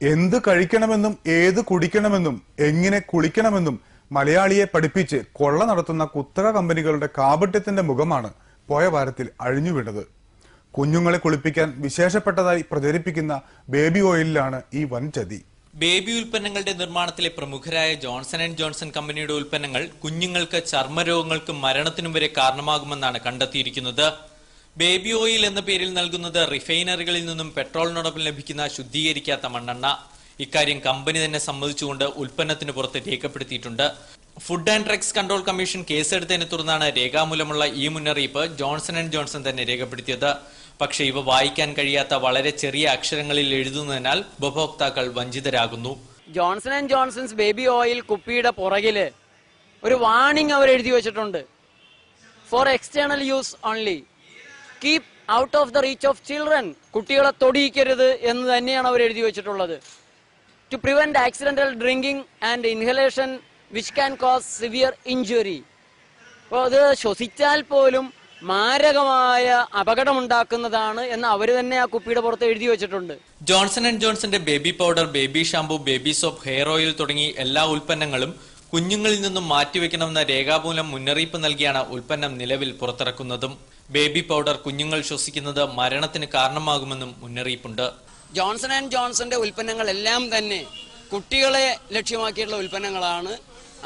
എന്ത് കഴിക്കണമെന്നും ഏത് കുടിക്കണമെന്നും എങ്ങനെ കുളിക്കണമെന്നും മലയാളിയെ പഠിപ്പിച്ച് കൊള്ള നടത്തുന്ന കുത്തക കമ്പനികളുടെ കാപട്യത്തിന്റെ മുഖമാണ് പോയ വാരത്തിൽ അഴിഞ്ഞു വീണത്. കുഞ്ഞുങ്ങളെ കുളിപ്പിക്കാൻ വിശേഷപ്പെട്ടതായി പ്രചരിപ്പിക്കുന്ന ബേബി ഓയിലിലാണ് ഈ വൻ ചതി. ബേബി ഉൽപ്പന്നങ്ങളുടെ നിർമ്മാണത്തിലെ പ്രമുഖരായ ജോൺസൺ ആൻഡ് ജോൺസൺ കമ്പനിയുടെ ഉൽപ്പന്നങ്ങൾ കുഞ്ഞുങ്ങൾക്ക് ചർമ്മരോഗങ്ങൾക്കും മരണത്തിനും വരെ കാരണമാകുമെന്നാണ് കണ്ടെത്തിയിരിക്കുന്നത്. ബേബി ഓയിൽ എന്ന പേരിൽ നൽകുന്നത് റിഫൈനറികളിൽ നിന്നും പെട്രോളിനോടൊപ്പം ലഭിക്കുന്ന ശുദ്ധീകരിക്കാത്ത മണ്ണെണ്ണ. ഇക്കാര്യം കമ്പനി തന്നെ സമ്മതിച്ചുകൊണ്ട് ഉൽപ്പന്നത്തിന് പുറത്ത് രേഖപ്പെടുത്തിയിട്ടുണ്ട്. Food and drugs control commission കേസെടുത്തതിനെ തുടർന്നാണ് രേഖാമൂലമുള്ള ഈ മുന്നറിയിപ്പ് ജോൺസൺ ആൻഡ് ജോൺസൺ തന്നെ രേഖപ്പെടുത്തിയത്. പക്ഷേ ഇവ വായിക്കാൻ കഴിയാത്ത വളരെ ചെറിയ അക്ഷരങ്ങളിൽ എഴുതുന്നതിനാൽ ഉപഭോക്താക്കൾ വഞ്ചിതരാകുന്നു. Johnson and Johnson's baby oil കുപ്പിയുടെ പുറകില് ഒരു വാർണിംഗ് അവർ എഴുതി വെച്ചിട്ടുണ്ട്. For external use only, keep out of the reach of children, കുട്ടികളെ തൊടിയിക്കരുത് എന്ന് തന്നെയാണ് അവർ എഴുതി വെച്ചിട്ടുള്ളത്. To prevent accidental drinking and inhalation which can cause severe injury. അപ്പോൾ അത് ശ്വസിച്ചാൽ പോലും മാരകമായ അപകടമുണ്ടാക്കുന്നതാണ് എന്ന് അവർ തന്നെ ആ കുപ്പിയുടെ പുറത്ത് എഴുതി വെച്ചിട്ടുണ്ട്. ജോൺസൺ ആൻഡ് ജോൺസന്റെ baby powder, baby shampoo, baby soap, hair oil തുടങ്ങി എല്ലാ ഉൽപ്പന്നങ്ങളും കുഞ്ഞുങ്ങളിൽ നിന്നും മാറ്റിവെക്കണമെന്ന രേഖാമൂലം മുന്നറിയിപ്പ് നൽകിയാണ് ഉൽപ്പന്നം നിലവിൽ പുറത്തിറക്കുന്നതും. ബേബി പൗഡർ കുഞ്ഞുങ്ങൾ ശ്വസിക്കുന്നത് മരണത്തിന് കാരണമാകുമെന്നും മുന്നറിയിപ്പുണ്ട്. ജോൺസൺ ആൻഡ് ജോൺസന്റെ ഉൽപ്പന്നങ്ങളെല്ലാം തന്നെ കുട്ടികളെ ലക്ഷ്യമാക്കിയിട്ടുള്ള ഉൽപ്പന്നങ്ങളാണ്.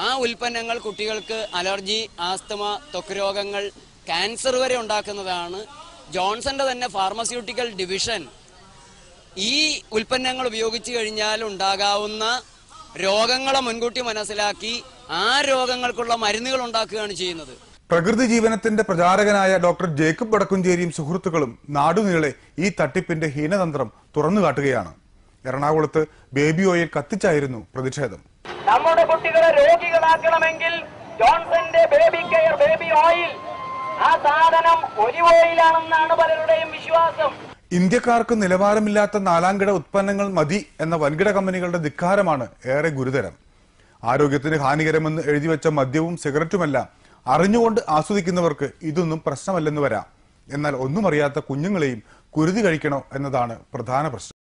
ആ ഉൽപ്പന്നങ്ങൾ കുട്ടികൾക്ക് അലർജി, ആസ്തമ, ത്വക്ക് രോഗങ്ങൾ, ക്യാൻസർ വരെ ഉണ്ടാക്കുന്നതാണ്. ജോൺസന്റെ തന്നെ ഫാർമസ്യൂട്ടിക്കൽ ഡിവിഷൻ ഈ ഉൽപ്പന്നങ്ങൾ ഉപയോഗിച്ചു കഴിഞ്ഞാൽ ഉണ്ടാകാവുന്ന രോഗങ്ങളെ മുൻകൂട്ടി മനസ്സിലാക്കി ആ രോഗങ്ങൾക്കുള്ള മരുന്നുകൾ ഉണ്ടാക്കുകയാണ് ചെയ്യുന്നത്. പ്രകൃതി ജീവനത്തിന്റെ പ്രചാരകനായ ഡോക്ടർ ജേക്കബ് വടക്കുംചേരിയും സുഹൃത്തുക്കളും നാടുനീളെ ഈ തട്ടിപ്പിന്റെ ഹീനതന്ത്രം തുറന്നു കാട്ടുകയാണ്. എറണാകുളത്ത് ബേബി ഓയിൽ കത്തിച്ചായിരുന്നു പ്രതിഷേധം. നമ്മുടെ കുട്ടികളെ രോഗികളാക്കണമെങ്കിൽ ജോൺസന്റെ ബേബി കെയർ ബേബി ഓയിൽ, ആ സാധനം ഒലിവ് ഓയിലാണെന്നാണ് പലരുടെയും വിശ്വാസം. ഇന്ത്യക്കാർക്ക് നിലവാരമില്ലാത്ത നാലാംകിട ഉത്പന്നങ്ങൾ മതി എന്ന വൻകിട കമ്പനികളുടെ ധിക്കാരമാണ് ഏറെ ഗുരുതരം. ആരോഗ്യത്തിന് ഹാനികരമെന്ന് എഴുതിവെച്ച മദ്യവും സിഗരറ്റുമെല്ലാം അറിഞ്ഞുകൊണ്ട് ആസ്വദിക്കുന്നവർക്ക് ഇതൊന്നും പ്രശ്നമല്ലെന്ന് വരാം. എന്നാൽ ഒന്നും അറിയാത്ത കുഞ്ഞുങ്ങളെയും കുരുതി കഴിക്കണോ എന്നതാണ് പ്രധാന പ്രശ്നം.